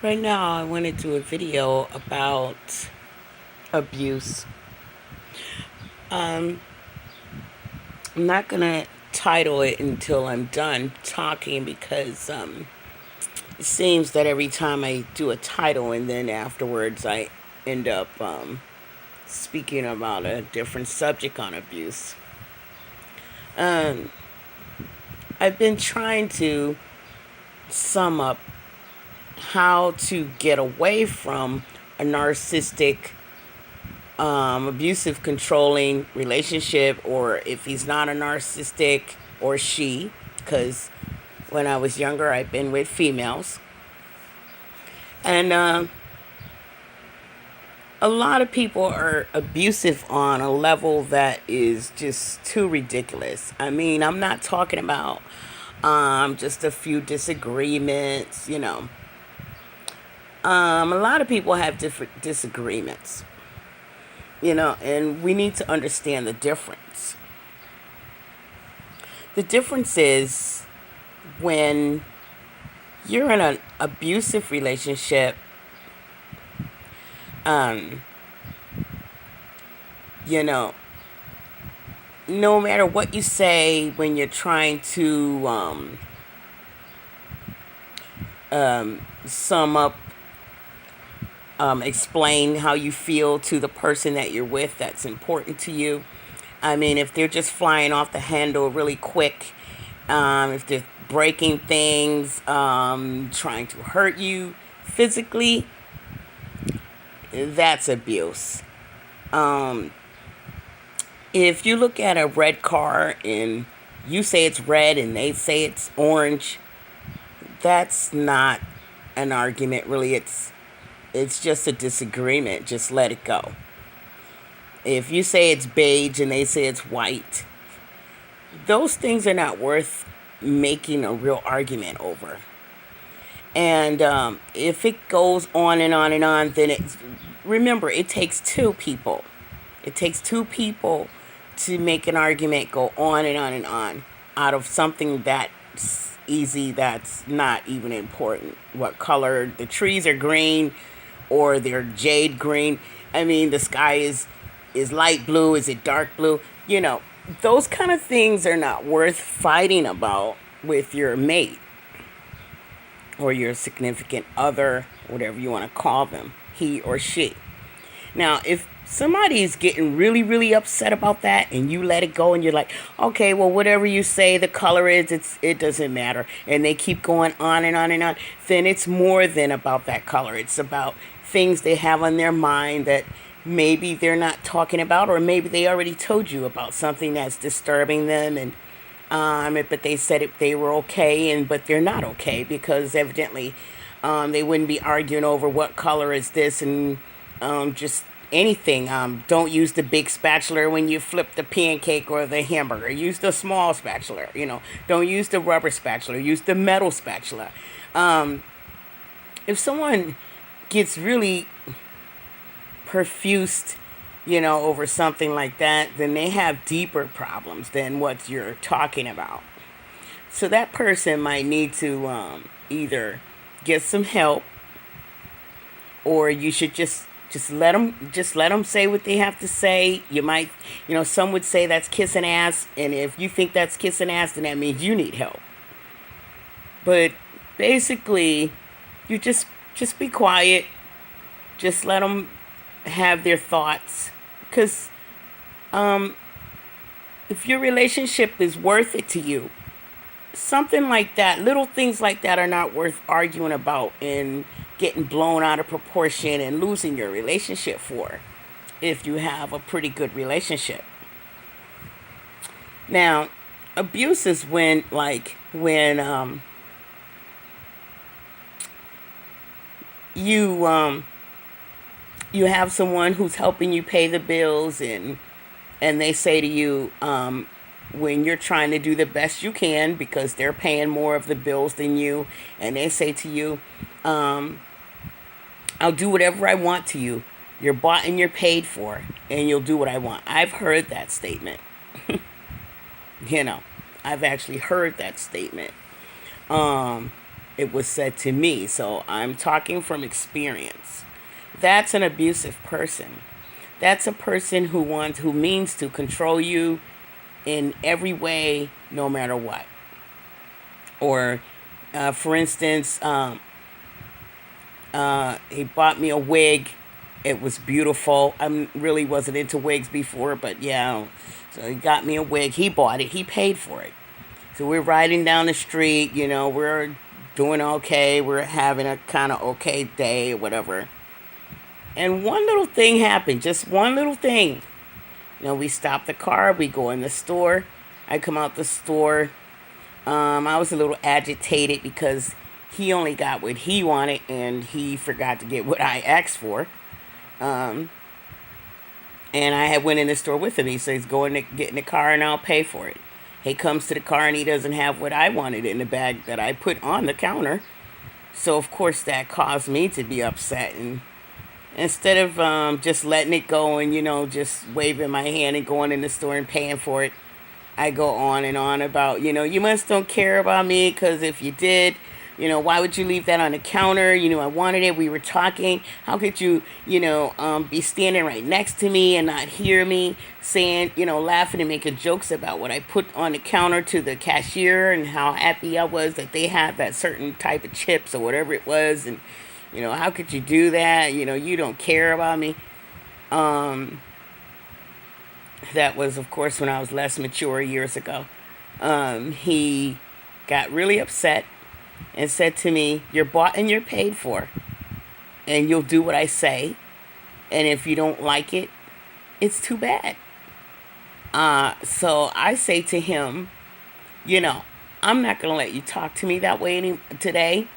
Right now, I want to do a video about abuse. I'm not going to title it until I'm done talking because it seems that every time I do a title and then afterwards I end up speaking about a different subject on abuse. Um, I've been trying to sum up how to get away from a narcissistic abusive, controlling relationship, or if he's not a narcissistic, or she, because when I was younger, I've been with females. And a lot of people are abusive on a level that is just too ridiculous. I mean, I'm not talking about just a few disagreements. A lot of people have different disagreements, and we need to understand the difference. The difference is when you're in an abusive relationship, um, you know, no matter what you say when you're trying to sum up, explain how you feel to the person that you're with that's important to you. I mean, if they're just flying off the handle really quick, if they're breaking things, trying to hurt you physically, that's abuse. Um, if you look at a red car and you say it's red and they say it's orange, that's not an argument, really. It's just a disagreement. Just let it go. If you say it's beige and they say it's white, those things are not worth making a real argument over. And if it goes on and on and on, then remember, it takes two people. It takes two people to make an argument go on and on and on out of something that's easy, that's not even important. What color the trees are green or they're jade green. I mean, the sky is light blue, is it dark blue? Those kind of things are not worth fighting about with your mate or your significant other, whatever you want to call them, he or she. Now, if somebody's getting really, really upset about that and you let it go and you're like, okay, well, whatever you say the color is, it doesn't matter. And they keep going on and on and on, then it's more than about that color. It's about things they have on their mind that maybe they're not talking about, or maybe they already told you about something that's disturbing them, and but they said they were okay, but they're not okay because evidently they wouldn't be arguing over what color is this and just anything. Don't use the big spatula when you flip the pancake or the hamburger. Use the small spatula. Don't use the rubber spatula. Use the metal spatula. If someone gets really profused, over something like that, then they have deeper problems than what you're talking about. So that person might need to either get some help, or you should just let them say what they have to say. You might, some would say that's kissing ass, and if you think that's kissing ass, then that means you need help. But basically, you just be quiet. Just let them have their thoughts, because if your relationship is worth it to you, something like that, little things like that are not worth arguing about and getting blown out of proportion and losing your relationship for, if you have a pretty good relationship. Now, abuse is when you have someone who's helping you pay the bills, and they say to you, when you're trying to do the best you can because they're paying more of the bills than you, and they say to you, I'll do whatever I want to you. You're bought and you're paid for, and you'll do what I want. I've heard that statement. you know I've actually heard that statement. it was said to me. So I'm talking from experience. That's an abusive person. That's a person who means to control you in every way, no matter what. Or, for instance, he bought me a wig. It was beautiful. I really wasn't into wigs before, but yeah. So he got me a wig. He bought it. He paid for it. So we're riding down the street. We're doing okay. We're having a kind of okay day or whatever. And one little thing happened. Just one little thing. We stop the car. We go in the store. I come out the store. I was a little agitated because he only got what he wanted and he forgot to get what I asked for. And I had went in the store with him. He says, go in the, get in the car and I'll pay for it. He comes to the car and he doesn't have what I wanted in the bag that I put on the counter. So, of course, that caused me to be upset. And instead of just letting it go and, just waving my hand and going in the store and paying for it, I go on and on about, you must don't care about me because if you did, why would you leave that on the counter? I wanted it. We were talking. How could you, be standing right next to me and not hear me saying, laughing and making jokes about what I put on the counter to the cashier and how happy I was that they had that certain type of chips or whatever it was. And, how could you do that? You don't care about me. That was, of course, when I was less mature years ago. He got really upset and said to me, you're bought and you're paid for, and you'll do what I say. And if you don't like it, it's too bad. So I say to him, I'm not going to let you talk to me that way today.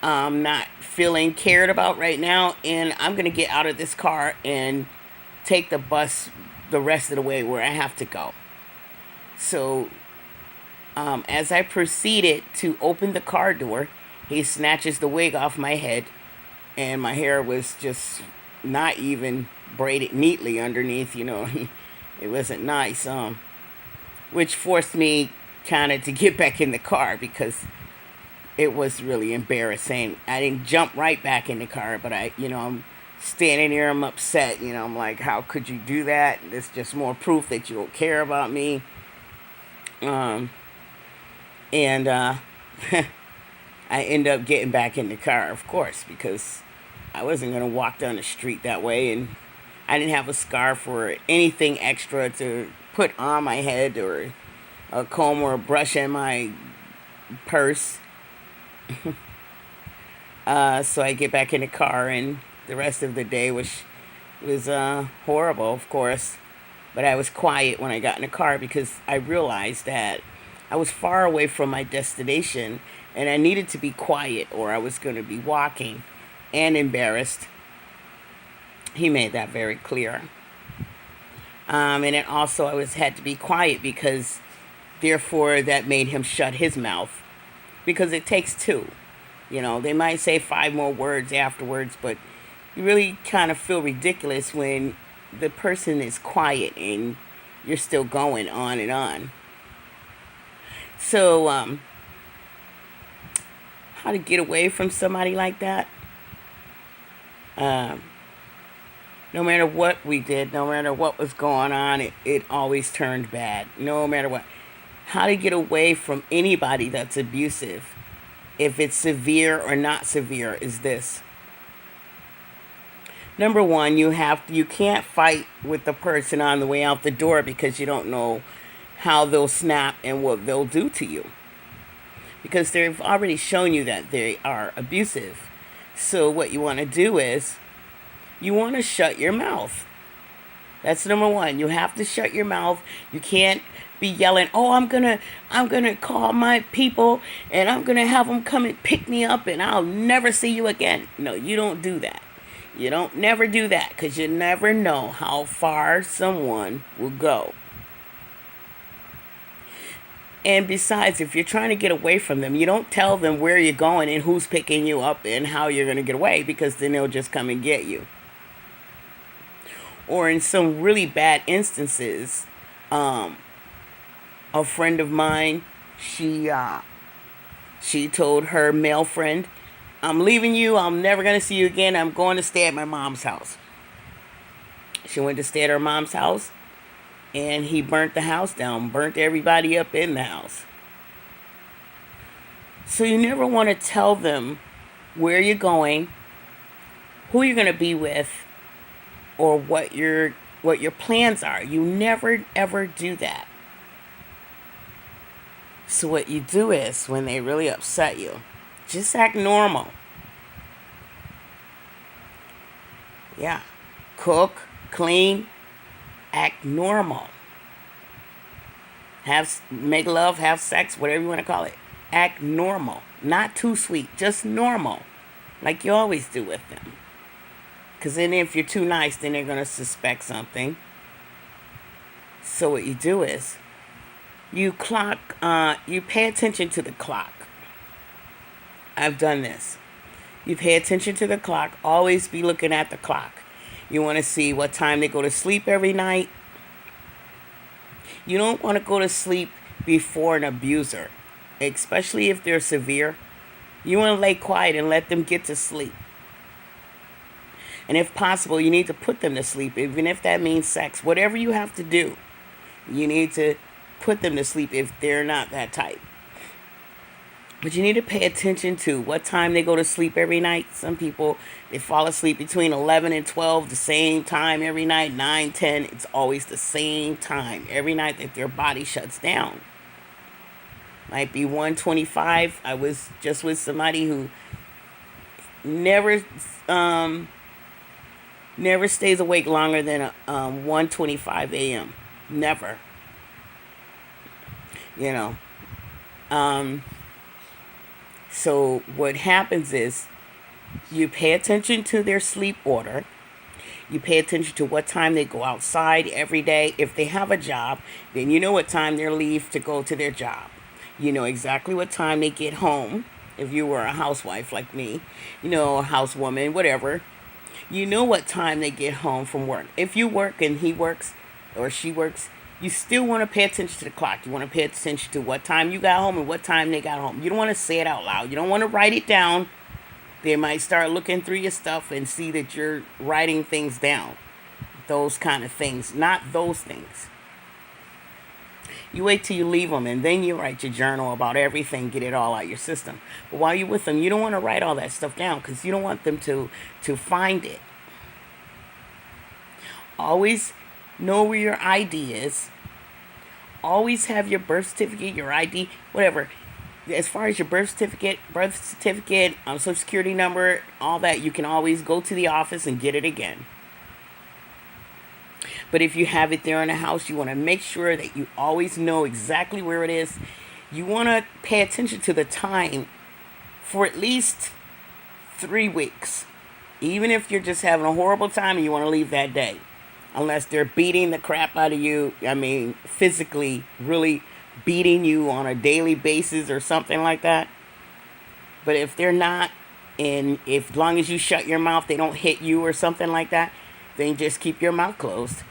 I'm not feeling cared about right now, and I'm going to get out of this car and take the bus the rest of the way where I have to go. So as I proceeded to open the car door, he snatches the wig off my head, and my hair was just not even braided neatly underneath, it wasn't nice, which forced me kind of to get back in the car because it was really embarrassing. I didn't jump right back in the car, but I'm standing there, I'm upset, I'm like, how could you do that? It's just more proof that you don't care about me. And I end up getting back in the car, of course, because I wasn't going to walk down the street that way, and I didn't have a scarf or anything extra to put on my head or a comb or a brush in my purse. So I get back in the car, and the rest of the day was horrible, of course. But I was quiet when I got in the car because I realized that I was far away from my destination and I needed to be quiet or I was going to be walking and embarrassed. He made that very clear. And then also I had to be quiet because therefore that made him shut his mouth because it takes two. They might say 5 more words afterwards, but you really kind of feel ridiculous when the person is quiet and you're still going on and on. So, how to get away from somebody like that? No matter what we did, no matter what was going on, it always turned bad. No matter what. How to get away from anybody that's abusive, if it's severe or not severe, is this. Number one, you can't fight with the person on the way out the door because you don't know how they'll snap and what they'll do to you. Because they've already shown you that they are abusive. So what you want to do is you want to shut your mouth. That's number one. You have to shut your mouth. You can't be yelling, "Oh, I'm gonna call my people and I'm gonna have them come and pick me up and I'll never see you again." No, you don't do that. You don't never do that because you never know how far someone will go. And besides, if you're trying to get away from them, you don't tell them where you're going and who's picking you up and how you're going to get away because then they'll just come and get you. Or in some really bad instances, a friend of mine, she She told her male friend, I'm leaving you. I'm never going to see you again. I'm going to stay at my mom's house. She went to stay at her mom's house, and he burnt the house down, burnt everybody up in the house. So you never want to tell them where you're going, who you're going to be with, or what your plans are. You never ever do that. So what you do is, when they really upset you, just act normal. Yeah. Cook, clean, act normal. Make love, have sex, whatever you want to call it. Act normal. Not too sweet, just normal. Like you always do with them. Because then if you're too nice, then they're going to suspect something. So what you do is, you pay attention to the clock. I've done this. You pay attention to the clock. Always be looking at the clock. You want to see what time they go to sleep every night. You don't want to go to sleep before an abuser, especially if they're severe. You want to lay quiet and let them get to sleep. And if possible, you need to put them to sleep, even if that means sex. Whatever you have to do, you need to put them to sleep if they're not that type. But you need to pay attention to what time they go to sleep every night. Some people, they fall asleep between 11 and 12, the same time every night, 9, 10. It's always the same time every night that their body shuts down. Might be 1:25. I was just with somebody who never stays awake longer than 1:25 a.m. Never. You know. So what happens is, you pay attention to their sleep order. You pay attention to what time they go outside every day. If they have a job, then you know what time they leave to go to their job. You know exactly what time they get home. If you were a housewife like me, a housewoman, whatever. You know what time they get home from work. If you work and he works or she works, you still want to pay attention to the clock. You want to pay attention to what time you got home and what time they got home. You don't want to say it out loud. You don't want to write it down. They might start looking through your stuff and see that you're writing things down. Those kind of things. Not those things. You wait till you leave them, and then you write your journal about everything, get it all out your system. But while you're with them, you don't want to write all that stuff down because you don't want them to find it. Always know where your ID is. Always have your birth certificate, your ID, whatever. As far as your birth certificate, social security number, all that, you can always go to the office and get it again. But if you have it there in the house, you want to make sure that you always know exactly where it is. You want to pay attention to the time for at least 3 weeks. Even if you're just having a horrible time and you want to leave that day. Unless they're beating the crap out of you. Physically, really beating you on a daily basis or something like that. But if they're not, and as long as you shut your mouth, they don't hit you or something like that, then just keep your mouth closed.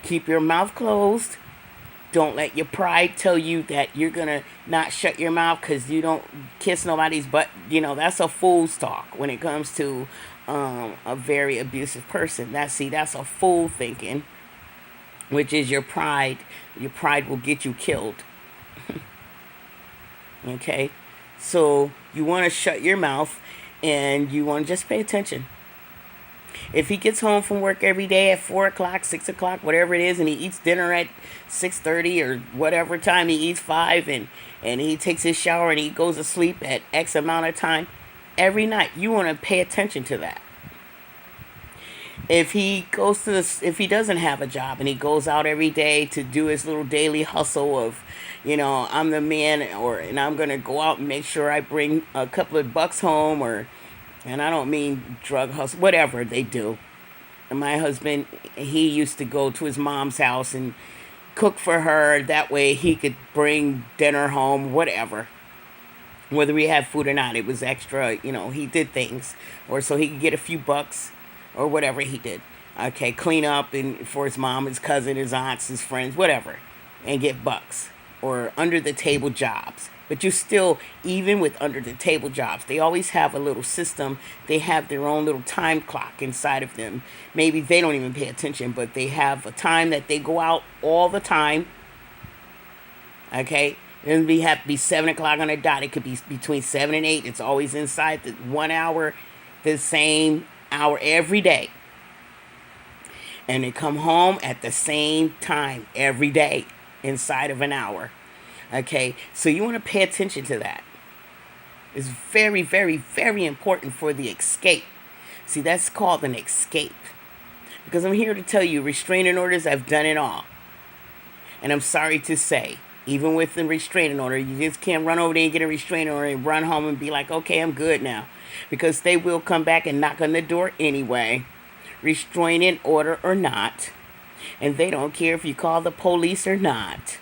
Keep your mouth closed. Don't let your pride tell you that you're going to not shut your mouth because you don't kiss nobody's butt. That's a fool's talk when it comes to a very abusive person. That's a fool thinking, which is your pride. Your pride will get you killed. Okay? So you want to shut your mouth and you want to just pay attention. If he gets home from work every day at 4 o'clock, 6 o'clock, whatever it is, and he eats dinner at 6:30 or whatever time he eats, 5, and he takes his shower and he goes to sleep at X amount of time, every night, you want to pay attention to that. If he doesn't have a job and he goes out every day to do his little daily hustle of, I'm the man, and I'm going to go out and make sure I bring a couple of bucks home, and I don't mean drug hustle, whatever they do. And my husband, he used to go to his mom's house and cook for her. That way he could bring dinner home, whatever. Whether we had food or not, it was extra, he did things. Or so he could get a few bucks or whatever he did. Okay, clean up for his mom, his cousin, his aunts, his friends, whatever. And get bucks. Or under the table jobs. But you still, even with under the table jobs, they always have a little system. They have their own little time clock inside of them. Maybe they don't even pay attention, but they have a time that they go out all the time. Okay? It doesn't have to be 7 o'clock on the dot. It could be between 7 and 8. It's always inside the 1 hour, the same hour every day. And they come home at the same time every day inside of an hour. Okay, so you want to pay attention to that. It's very, very, very important for the escape. See, that's called an escape. Because I'm here to tell you, restraining orders, I've done it all. And I'm sorry to say, even with the restraining order, you just can't run over there and get a restraining order and run home and be like, okay, I'm good now. Because they will come back and knock on the door anyway, restraining order or not. And they don't care if you call the police or not.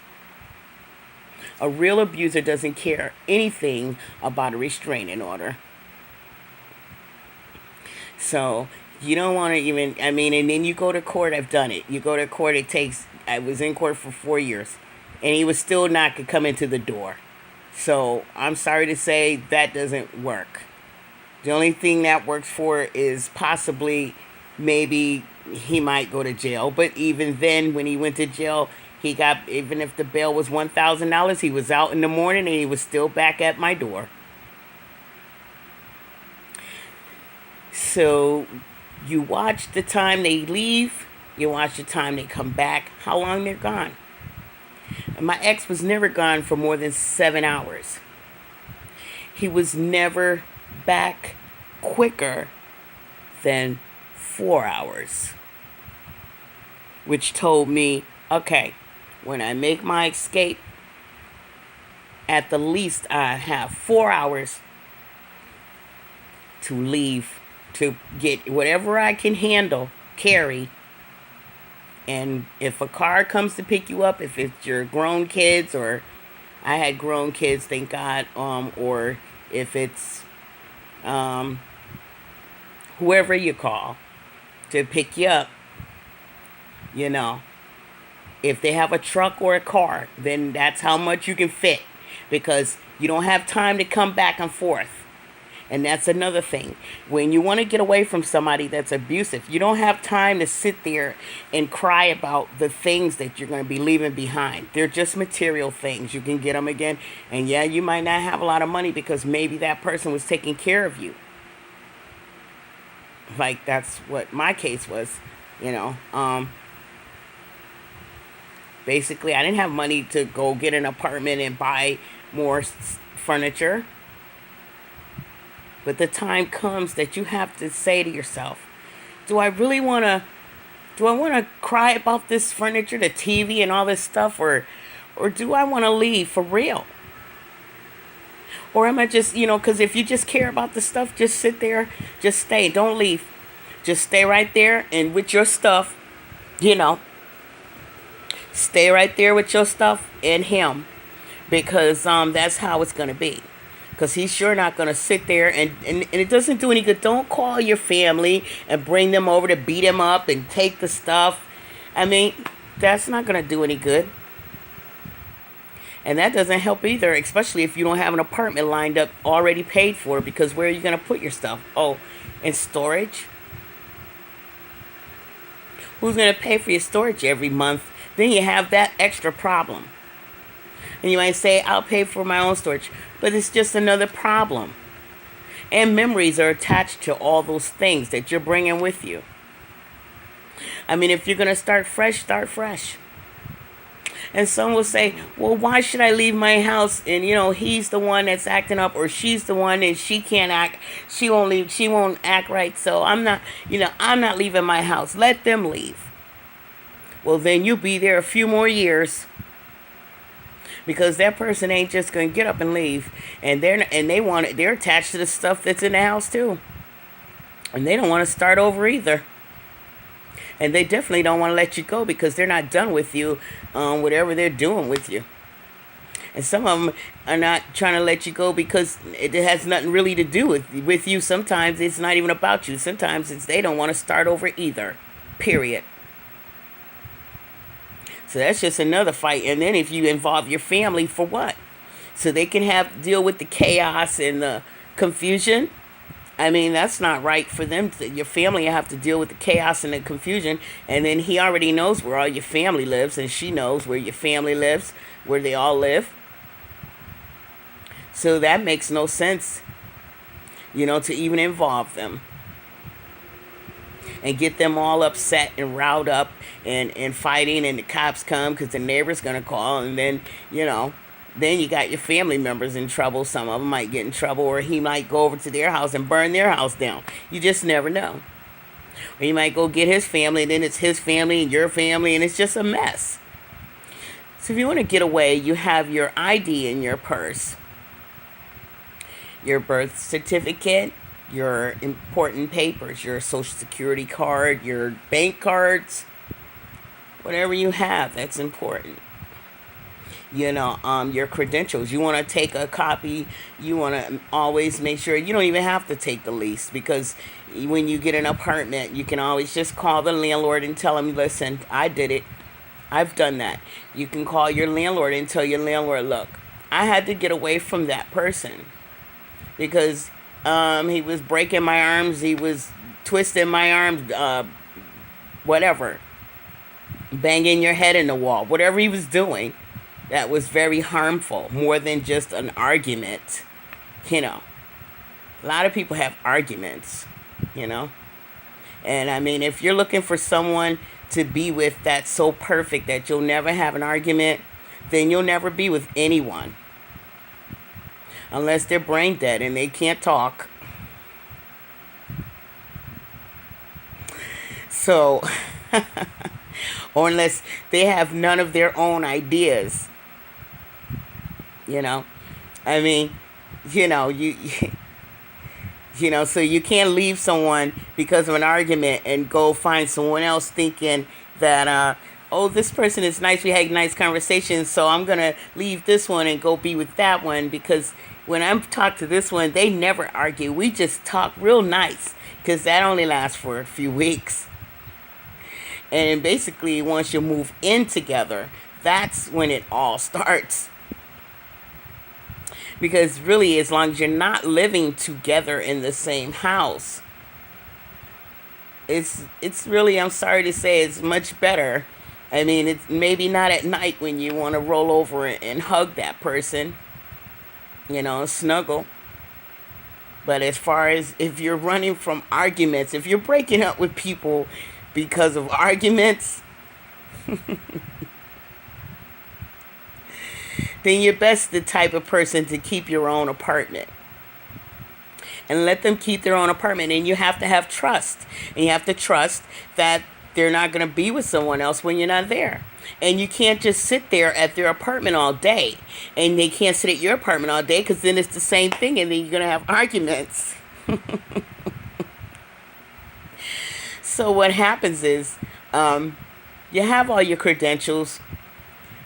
A real abuser doesn't care anything about a restraining order. So you don't want to even, and then you go to court. I've done it. You go to court, I was in court for 4 years, and he was still not going to come into the door. So I'm sorry to say that doesn't work. The only thing that works for is possibly maybe he might go to jail. But even then, when he went to jail, he got, even if the bail was $1,000, he was out in the morning and he was still back at my door. So you watch the time they leave, you watch the time they come back, how long they're gone. And my ex was never gone for more than 7 hours. He was never back quicker than 4 hours. Which told me, okay, when I make my escape, at the least I have 4 hours to leave, to get whatever I can handle, carry. And if a car comes to pick you up, if it's your grown kids, or I had grown kids, thank God, or if it's whoever you call to pick you up, you know, if they have a truck or a car, then that's how much you can fit, because you don't have time to come back and forth. And that's another thing. When you want to get away from somebody that's abusive, you don't have time to sit there and cry about the things that you're going to be leaving behind. They're just material things. You can get them again. And yeah, you might not have a lot of money because maybe that person was taking care of you. Like that's what my case was, you know. Basically, I didn't have money to go get an apartment and buy more furniture. But the time comes that you have to say to yourself, do I want to cry about this furniture, the TV and all this stuff, or do I want to leave for real? Or am I just, because if you just care about the stuff, just sit there, just stay, don't leave. Just stay right there and with your stuff, stay right there with your stuff and him, because that's how it's going to be. Because he's sure not going to sit there and it doesn't do any good. Don't call your family and bring them over to beat him up and take the stuff. That's not going to do any good. And that doesn't help either, especially if you don't have an apartment lined up already paid for, because where are you going to put your stuff? Oh, in storage? Who's going to pay for your storage every month? Then you have that extra problem. And you might say, I'll pay for my own storage. But it's just another problem. And memories are attached to all those things that you're bringing with you. If you're going to start fresh, start fresh. And some will say, well, why should I leave my house? And, he's the one that's acting up, or she's the one and she can't act. She won't act right. So I'm not leaving my house. Let them leave. Well, then you'll be there a few more years. Because that person ain't just going to get up and leave. And they're attached to the stuff that's in the house too. And they don't want to start over either. And they definitely don't want to let you go because they're not done with you, whatever they're doing with you. And some of them are not trying to let you go because it has nothing really to do with you. Sometimes it's not even about you. Sometimes they don't want to start over either. Period. So that's just another fight. And then if you involve your family, for what? so they can have deal with the chaos and the confusion. I mean, that's not right for them. Your family have to deal with the chaos and the confusion. And then he already knows where all your family lives, and she knows where your family lives, where they all live. So that makes no sense, to even involve them and get them all upset and riled up and fighting, and the cops come because the neighbor's going to call, and then, then you got your family members in trouble. Some of them might get in trouble, or he might go over to their house and burn their house down. You just never know. Or you might go get his family, and then it's his family and your family, and it's just a mess. So if you want to get away, you have your ID in your purse, your birth certificate, your important papers, your social security card, your bank cards, whatever you have that's important. Your credentials. You want to take a copy. You want to always make sure you don't even have to take the lease, because when you get an apartment, you can always just call the landlord and tell him, listen, I did it. I've done that. You can call your landlord and tell your landlord, look, I had to get away from that person because he was breaking my arms. He was twisting my arms, whatever, banging your head in the wall, whatever he was doing. That was very harmful, more than just an argument. A lot of people have arguments, And I mean, if you're looking for someone to be with that's so perfect that you'll never have an argument, then you'll never be with anyone. Unless they're brain dead and they can't talk. So, or unless they have none of their own ideas. I mean, so you can't leave someone because of an argument and go find someone else thinking that, this person is nice, we had nice conversations, so I'm going to leave this one and go be with that one, because when I talk to this one, they never argue. We just talk real nice, because that only lasts for a few weeks. And basically, once you move in together, that's when it all starts. Because really, as long as you're not living together in the same house, it's really, I'm sorry to say, it's much better. I mean, it's maybe not at night when you want to roll over and hug that person, snuggle. But as far as if you're running from arguments, if you're breaking up with people because of arguments, then you're best the type of person to keep your own apartment. And let them keep their own apartment. And you have to have trust. And you have to trust that they're not going to be with someone else when you're not there. And you can't just sit there at their apartment all day. And they can't sit at your apartment all day, because then it's the same thing. And then you're going to have arguments. So what happens is, you have all your credentials.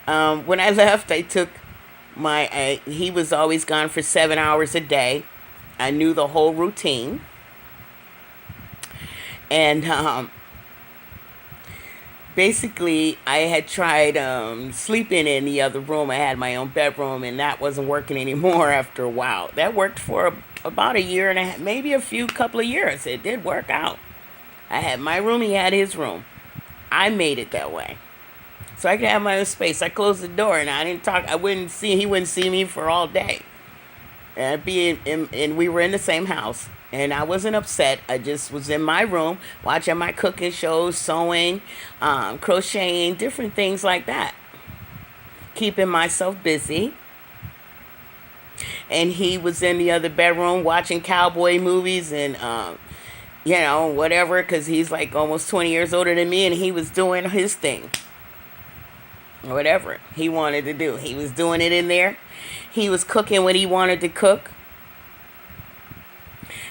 When I left, I took he was always gone for 7 hours a day. I knew the whole routine. And basically, I had tried sleeping in the other room. I had my own bedroom, and that wasn't working anymore after a while. That worked for about a year and a half, maybe couple of years. It did work out. I had my room, he had his room. I made it that way, so I could have my own space. I closed the door, and I didn't talk. He wouldn't see me for all day. And we were in the same house, and I wasn't upset. I just was in my room watching my cooking shows, sewing, crocheting, different things like that, keeping myself busy. And he was in the other bedroom watching cowboy movies and whatever, because he's like almost 20 years older than me, and he was doing his thing. Whatever he wanted to do, he was doing it in there. He was cooking what he wanted to cook,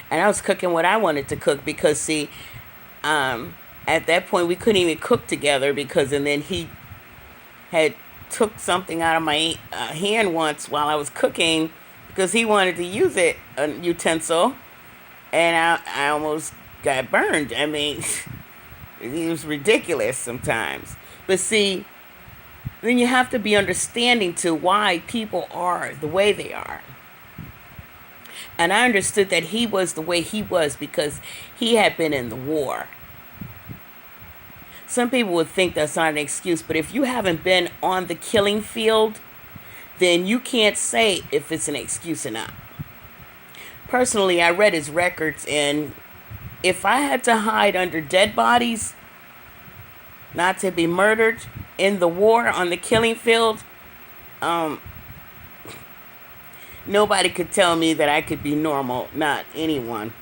and I was cooking what I wanted to cook, because see, at that point we couldn't even cook together, and then he had took something out of my hand once while I was cooking, because he wanted to use it, a utensil, and I almost got burned. I mean, it was ridiculous sometimes. But see, then you have to be understanding to why people are the way they are. And I understood that he was the way he was because he had been in the war. Some people would think that's not an excuse, but if you haven't been on the killing field, then you can't say if it's an excuse or not. Personally, I read his records, and if I had to hide under dead bodies, not to be murdered in the war on the killing field, nobody could tell me that I could be normal. Not anyone.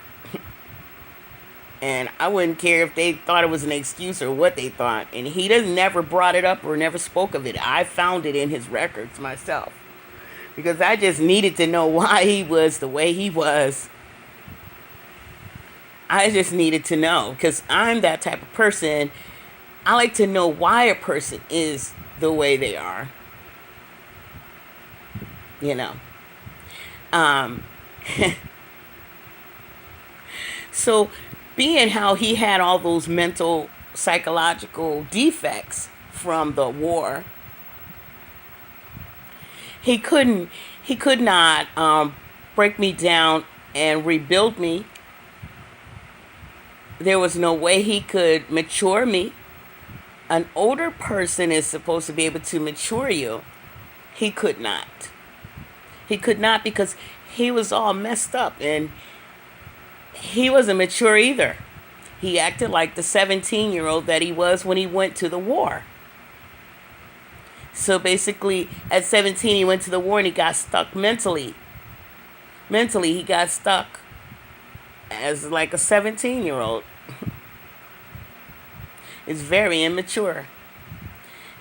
And I wouldn't care if they thought it was an excuse or what they thought. And he doesn't never brought it up or never spoke of it. I found it in his records myself. Because I just needed to know why he was the way he was. I just needed to know. Because I'm that type of person. I like to know why a person is the way they are. You know. So, being how he had all those mental, psychological defects from the war, he could not break me down and rebuild me. There was no way he could mature me. An older person is supposed to be able to mature you. He could not. He could not because he was all messed up and he wasn't mature either. He acted like the 17-year-old that he was when he went to the war. So basically, at 17, he went to the war and he got stuck mentally. Mentally, he got stuck as like a 17-year-old. It's very immature.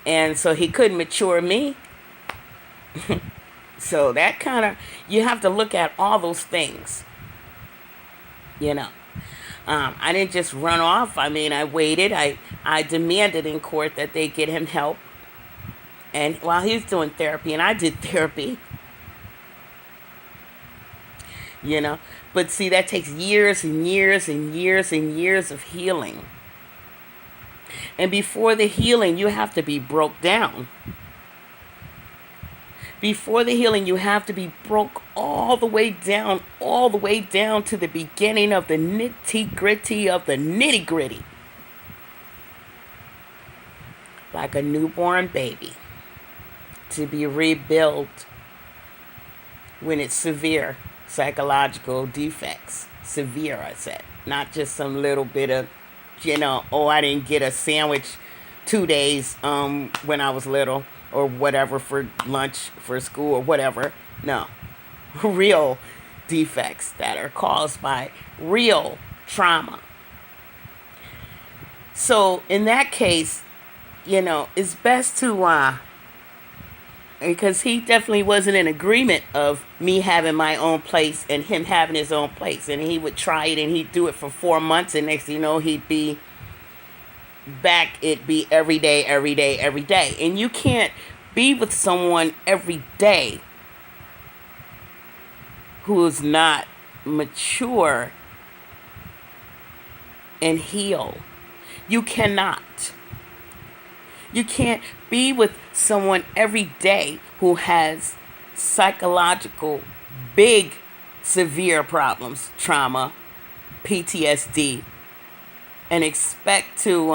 And so he couldn't mature me. So that kind of, you have to look at all those things. You know, I didn't just run off. I mean, I waited. I demanded in court that they get him help. And while he was doing therapy, and I did therapy, you know, but see, that takes years and years and years and years of healing. And before the healing, you have to be broke down. Before the healing, you have to be broke all the way down to the beginning of the nitty-gritty of the nitty-gritty. Like a newborn baby. To be rebuilt when it's severe psychological defects. Severe, I said. Not just some little bit of, you know, oh, I didn't get a sandwich 2 days when I was little. Or whatever for lunch, for school, or whatever. No. Real defects that are caused by real trauma. So, in that case, you know, it's best to, because he definitely wasn't in agreement of me having my own place and him having his own place. And he would try it and he'd do it for 4 months. And next thing you know, he'd be back. It'd be every day, every day, every day. And you can't be with someone every day who is not mature and heal. You cannot. You can't be with someone every day who has psychological, big, severe problems, trauma, PTSD, and expect to,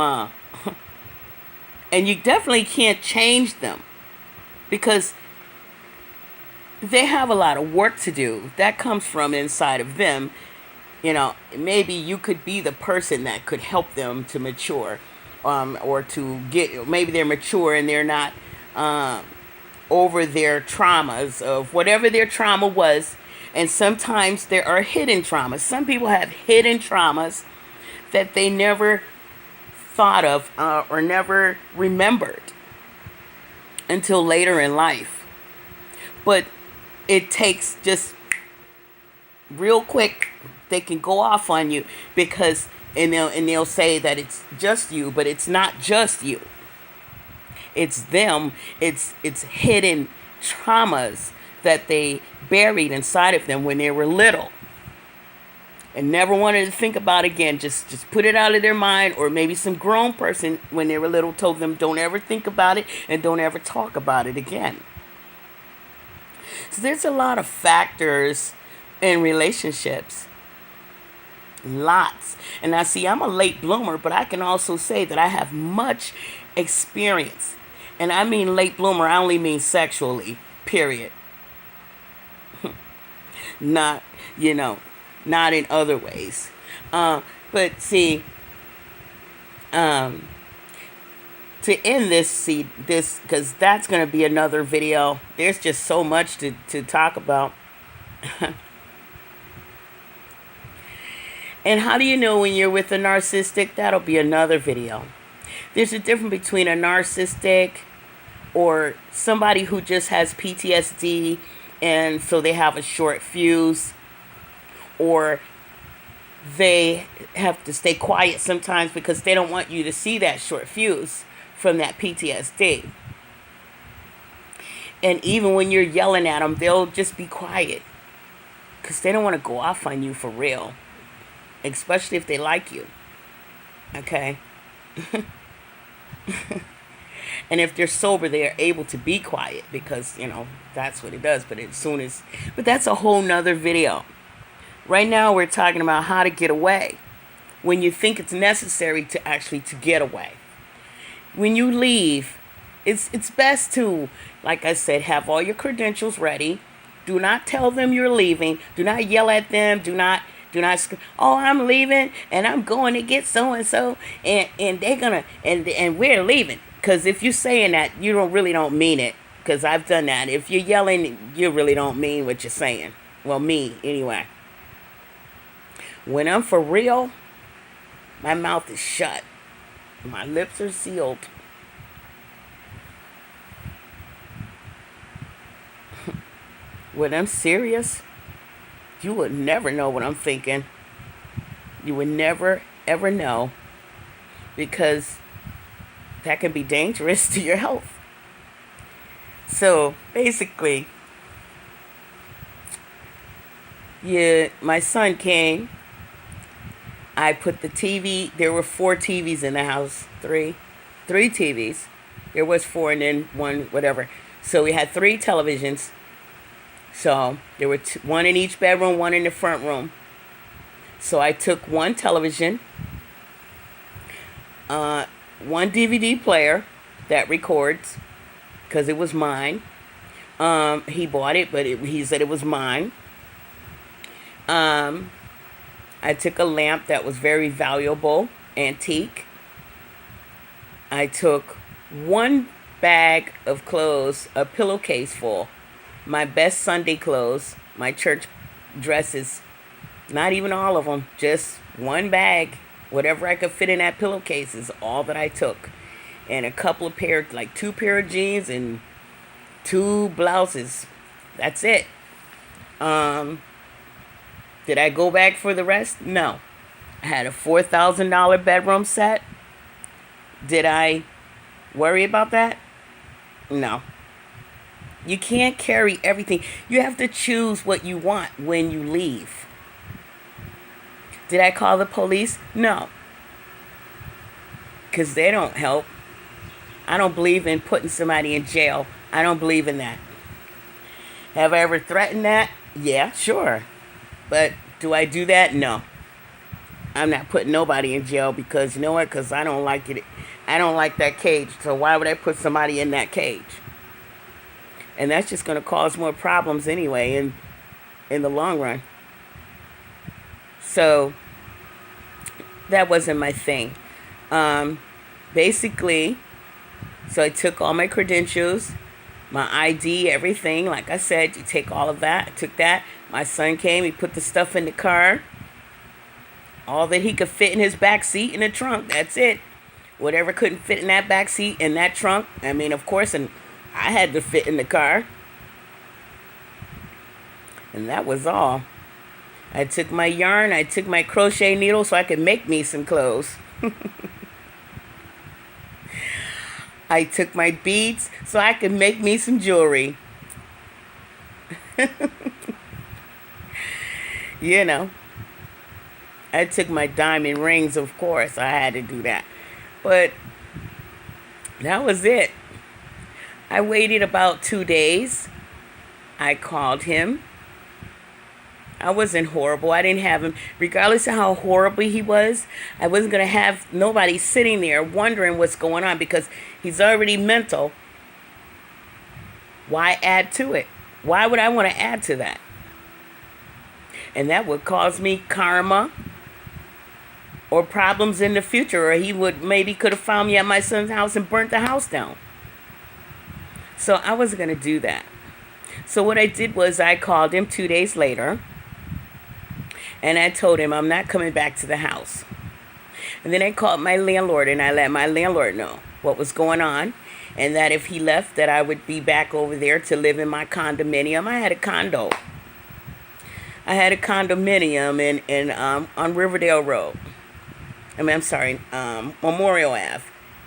and you definitely can't change them because they have a lot of work to do. That comes from inside of them. You know, maybe you could be the person that could help them to mature, or to get, maybe they're mature and they're not over their traumas of whatever their trauma was. And sometimes there are hidden traumas. Some people have hidden traumas that they never thought of or never remembered until later in life. But it takes just real quick, they can go off on you because and they'll say that it's just you, but it's not just you. It's them. It's hidden traumas that they buried inside of them when they were little. and never wanted to think about it again. Just put it out of their mind, or maybe some grown person when they were little told them don't ever think about it and don't ever talk about it again. So there's a lot of factors in relationships. Lots. And now see, I'm a late bloomer, but I can also say that I have much experience. And I mean late bloomer, I only mean sexually, period. Not, not in other ways. But see, to end this, because that's going to be another video. There's just so much to talk about. And how do you know when you're with a narcissistic? That'll be another video. There's a difference between a narcissistic or somebody who just has PTSD and so they have a short fuse, or they have to stay quiet sometimes because they don't want you to see that short fuse from that PTSD. And even when you're yelling at them, they'll just be quiet because they don't want to go off on you for real, especially if they like you. Okay? And if they're sober, they are able to be quiet because, that's what it does. But but that's a whole nother video. Right now, we're talking about how to get away when you think it's necessary to get away. When you leave, it's best to, like I said, have all your credentials ready. Do not tell them you're leaving. Do not yell at them. Do not oh, I'm leaving and I'm going to get so and so and they're gonna and we're leaving. Because if you're saying that, you really don't mean it. Because I've done that. If you're yelling, you really don't mean what you're saying. Well, me anyway. When I'm for real, my mouth is shut. My lips are sealed. When I'm serious, you would never know what I'm thinking. You would never, ever know. Because that can be dangerous to your health. So, basically, my son came. I put the TV. There were 4 TVs in the house. 3 TVs. There was 4 and then 1, whatever. So, we had 3 televisions. So, there were 1 in each bedroom, 1 in the front room. So, I took 1 television, 1 DVD player that records, because it was mine. He bought it, but he said it was mine. I took a lamp that was very valuable, antique. I took 1 bag of clothes, a pillowcase full, my best Sunday clothes, my church dresses, not even all of them, just 1 bag. Whatever I could fit in that pillowcase is all that I took. And a couple of 2 pair of jeans and 2 blouses. That's it. Did I go back for the rest? No. I had a $4,000 bedroom set. Did I worry about that? No. You can't carry everything. You have to choose what you want when you leave. Did I call the police? No. Because they don't help. I don't believe in putting somebody in jail. I don't believe in that. Have I ever threatened that? Yeah, sure. But do I do that? No. I'm not putting nobody in jail because, you know what? Because I don't like it. I don't like that cage. So why would I put somebody in that cage? And that's just going to cause more problems anyway in the long run. So that wasn't my thing. Basically, so I took all my credentials, my ID, everything. Like I said, you take all of that. I took that. My son came. He put the stuff in the car. All that he could fit in his back seat in the trunk. That's it. Whatever couldn't fit in that back seat, in that trunk. I mean, of course, and I had to fit in the car. And that was all. I took my yarn. I took my crochet needle so I could make me some clothes. I took my beads so I could make me some jewelry. You know. I took my diamond rings, of course. I had to do that. But that was it. I waited about 2 days. I called him. I wasn't horrible. I didn't have him, regardless of how horrible he was, I wasn't going to have nobody sitting there wondering what's going on because he's already mental. Why add to it? Why would I want to add to that? And that would cause me karma or problems in the future, or he would maybe could have found me at my son's house and burnt the house down. So I wasn't going to do that. So what I did was I called him 2 days later, and I told him I'm not coming back to the house. And then I called my landlord, and I let my landlord know what was going on, and that if he left, that I would be back over there to live in my condominium. I had a condo. I had a condominium on Riverdale Road. I'm sorry, Memorial Ave.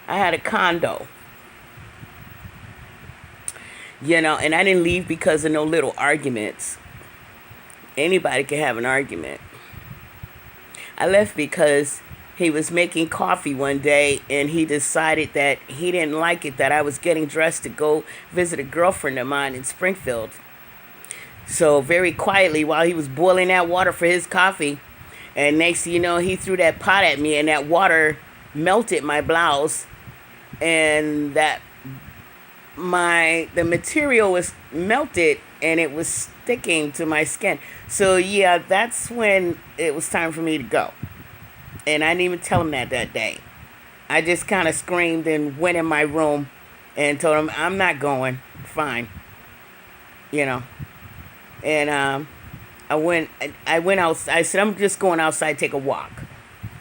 I had a condo. And I didn't leave because of no little arguments. Anybody can have an argument. I left because he was making coffee one day and he decided that he didn't like it that I was getting dressed to go visit a girlfriend of mine in Springfield. So very quietly, while he was boiling that water for his coffee, and next thing you know, he threw that pot at me and that water melted my blouse, and the material was melted and it was sticking to my skin. So yeah, that's when it was time for me to go. And I didn't even tell him that day. I just kind of screamed and went in my room and told him I'm not going. Fine. And I went out. I said I'm just going outside, take a walk.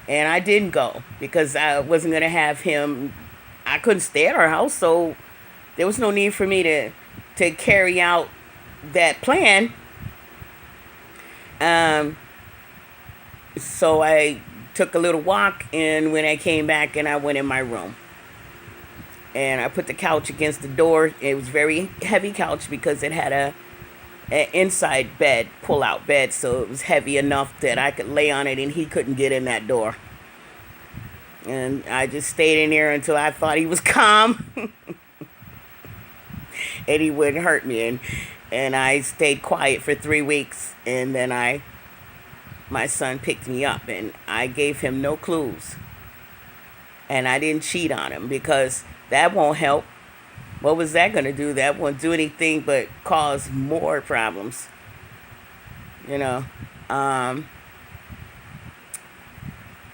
And I didn't go because I wasn't going to have him. I couldn't stay at our house, so there was no need for me to carry out that plan. So I took a little walk, and when I came back, and I went in my room. And I put the couch against the door. It was very heavy couch because it had an inside bed, pull-out bed, so it was heavy enough that I could lay on it and he couldn't get in that door. And I just stayed in there until I thought he was calm. And he wouldn't hurt me. And I stayed quiet for 3 weeks. And then my son picked me up. And I gave him no clues. And I didn't cheat on him because that won't help. What was that going to do? That won't do anything but cause more problems.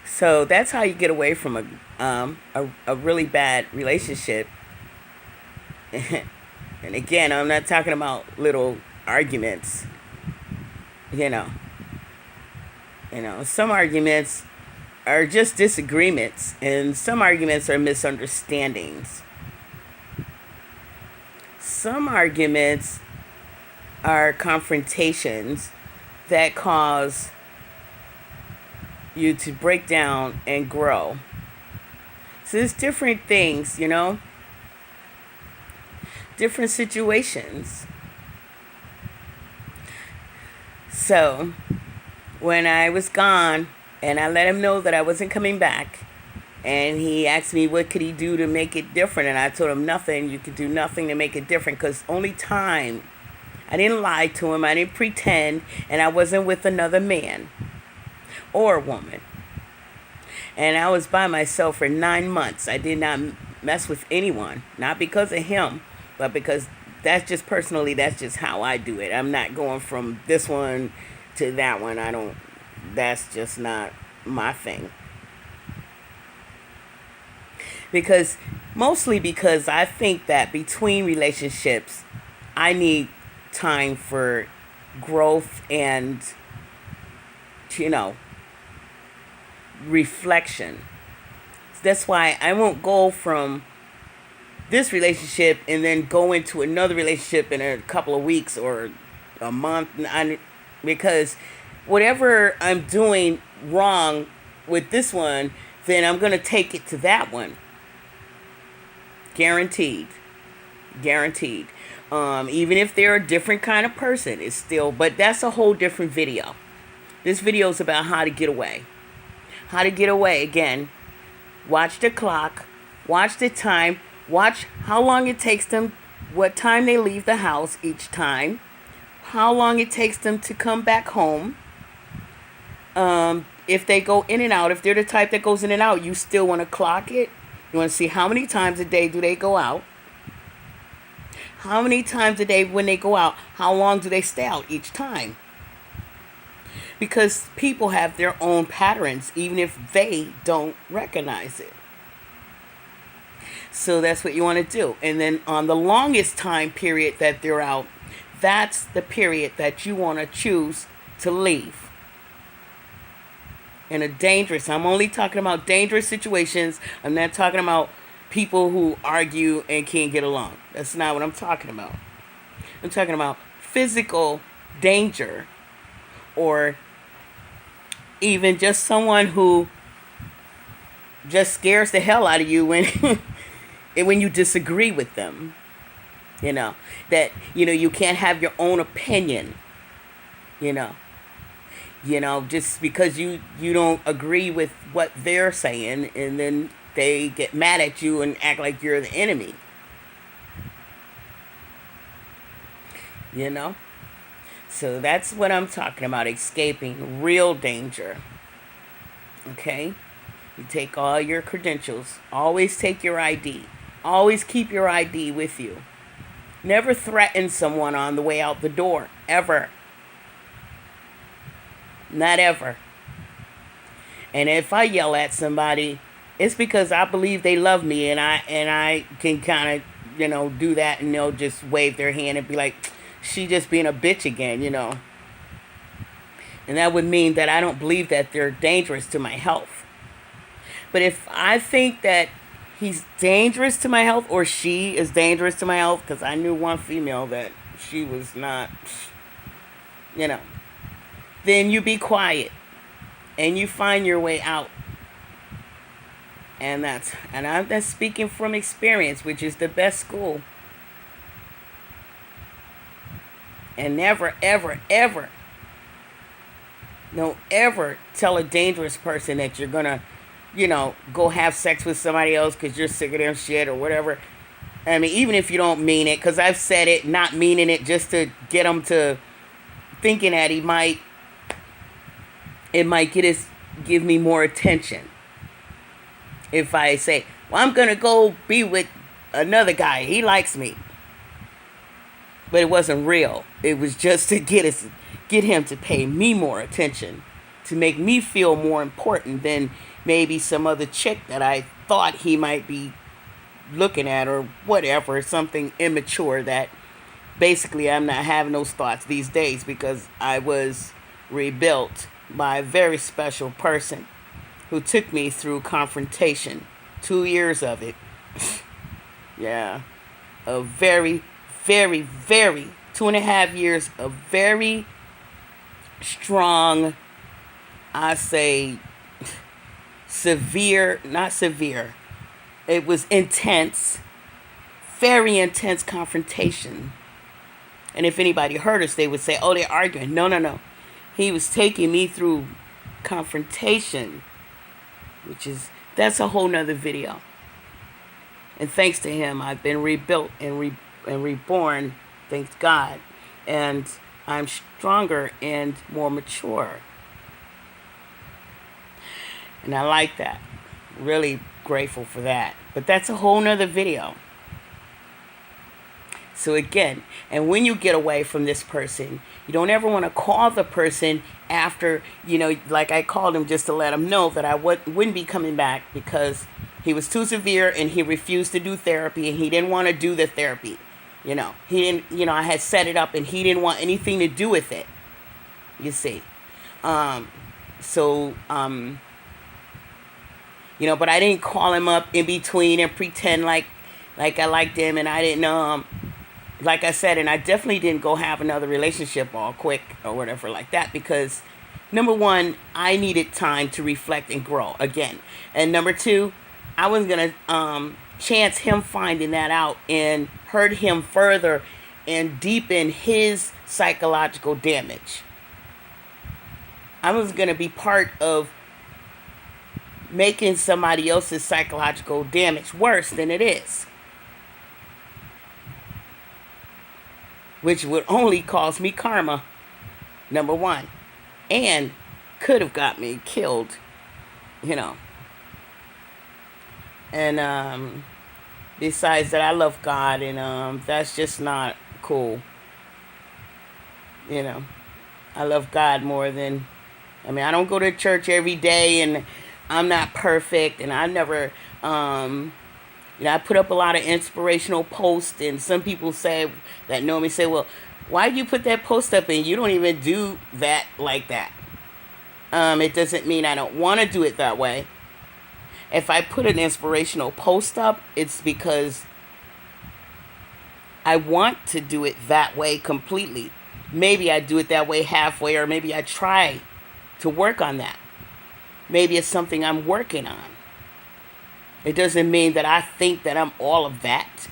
So that's how you get away from a really bad relationship. And again, I'm not talking about little arguments. Some arguments are just disagreements, and some arguments are misunderstandings. Some arguments are confrontations that cause you to break down and grow. So there's different things, different situations. So when I was gone and I let him know that I wasn't coming back, and he asked me what could he do to make it different, and I told him nothing. You could do nothing to make it different, because only time. I didn't lie to him. I didn't pretend, and I wasn't with another man or woman. And I was by myself for 9 months. I did not mess with anyone, not because of him, but because that's just how I do it. I'm not going from this one to that one. That's just not my thing. Mostly because I think that between relationships, I need time for growth and, reflection. That's why I won't go from this relationship and then go into another relationship in a couple of weeks or a month, because whatever I'm doing wrong with this one, then I'm going to take it to that one. Guaranteed. Even if they're a different kind of person, it's still, but that's a whole different video. This video is about how to get away. how to get away. Again, watch the clock, watch the time, watch how long it takes them, what time they leave the house each time, how long it takes them to come back home. If they go in and out, if they're the type that goes in and out, you still want to clock it. You want to see how many times a day do they go out. How many times a day when they go out, how long do they stay out each time? Because people have their own patterns, even if they don't recognize it. So that's what you want to do. And then on the longest time period that they're out, that's the period that you want to choose to leave. In a dangerous, I'm only talking about dangerous situations. I'm not talking about people who argue and can't get along. That's not what I'm talking about. I'm talking about physical danger, or even just someone who just scares the hell out of you when when you disagree with them. That you can't have your own opinion. Just because you don't agree with what they're saying, and then they get mad at you and act like you're the enemy. So that's what I'm talking about, escaping real danger. Okay? You take all your credentials. Always take your ID. Always keep your ID with you. Never threaten someone on the way out the door, ever. Not ever. And if I yell at somebody, it's because I believe they love me, and I can kind of, do that, and they'll just wave their hand and be like, she just being a bitch again, And that would mean that I don't believe that they're dangerous to my health. But if I think that he's dangerous to my health, or she is dangerous to my health, because I knew one female that she was not, then you be quiet and you find your way out. And I'm speaking from experience, which is the best school. And never, ever, ever, don't ever tell a dangerous person that you're gonna, go have sex with somebody else because you're sick of their shit or whatever. I mean, even if you don't mean it, because I've said it, not meaning it, just to get them to thinking that it might give me more attention. If I say, well, I'm gonna go be with another guy, he likes me, but it wasn't real. It was just to get him to pay me more attention, to make me feel more important than maybe some other chick that I thought he might be looking at, or whatever, something immature. That basically I'm not having those thoughts these days, because I was rebuilt by a very special person who took me through confrontation, 2 years of it. Yeah, a very, very, very 2.5 years of very strong, I say severe, not severe, it was intense, very intense confrontation. And if anybody heard us, they would say, oh, they're arguing. No. He was taking me through confrontation, that's a whole nother video. And thanks to him, I've been rebuilt and reborn, thanks God. And I'm stronger and more mature. And I like that. Really grateful for that. But that's a whole nother video. So again, and when you get away from this person, you don't ever want to call the person after, like I called him just to let him know that I wouldn't be coming back, because he was too severe and he refused to do therapy, and he didn't want to do the therapy. He didn't, I had set it up and he didn't want anything to do with it. You see. But I didn't call him up in between and pretend like I liked him, and I didn't, like I said, and I definitely didn't go have another relationship all quick or whatever like that, because number one, I needed time to reflect and grow again. And number two, I was going to chance him finding that out and hurt him further and deepen his psychological damage. I was going to be part of making somebody else's psychological damage worse than it is, which would only cause me karma, number one, and could have got me killed, you know. And besides that, I love God, and that's just not cool, you know. I love God more than, I mean, I don't go to church every day, and I'm not perfect, and I never, I put up a lot of inspirational posts, and some people say that know me say, well, why do you put that post up and you don't even do that like that? It doesn't mean I don't want to do it that way. If I put an inspirational post up, it's because I want to do it that way completely. Maybe I do it that way halfway, or maybe I try to work on that. Maybe it's something I'm working on. It doesn't mean that I think that I'm all of that.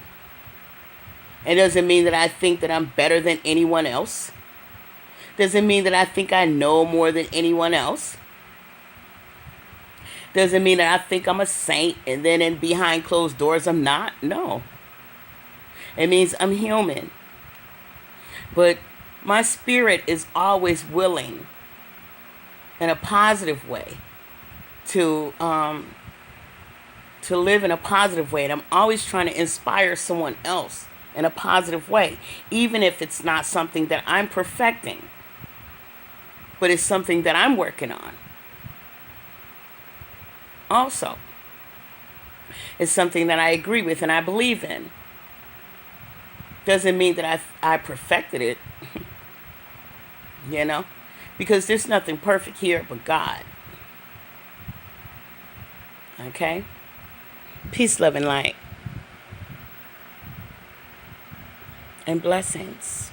It doesn't mean that I think that I'm better than anyone else. Doesn't mean that I think I know more than anyone else. Doesn't mean that I think I'm a saint and then in behind closed doors I'm not. No. It means I'm human. But my spirit is always willing in a positive way to live in a positive way. And I'm always trying to inspire someone else in a positive way, even if it's not something that I'm perfecting, but it's something that I'm working on. Also, it's something that I agree with and I believe in. Doesn't mean that I perfected it, you know, because there's nothing perfect here but God. Okay? Peace, love, and light. And blessings.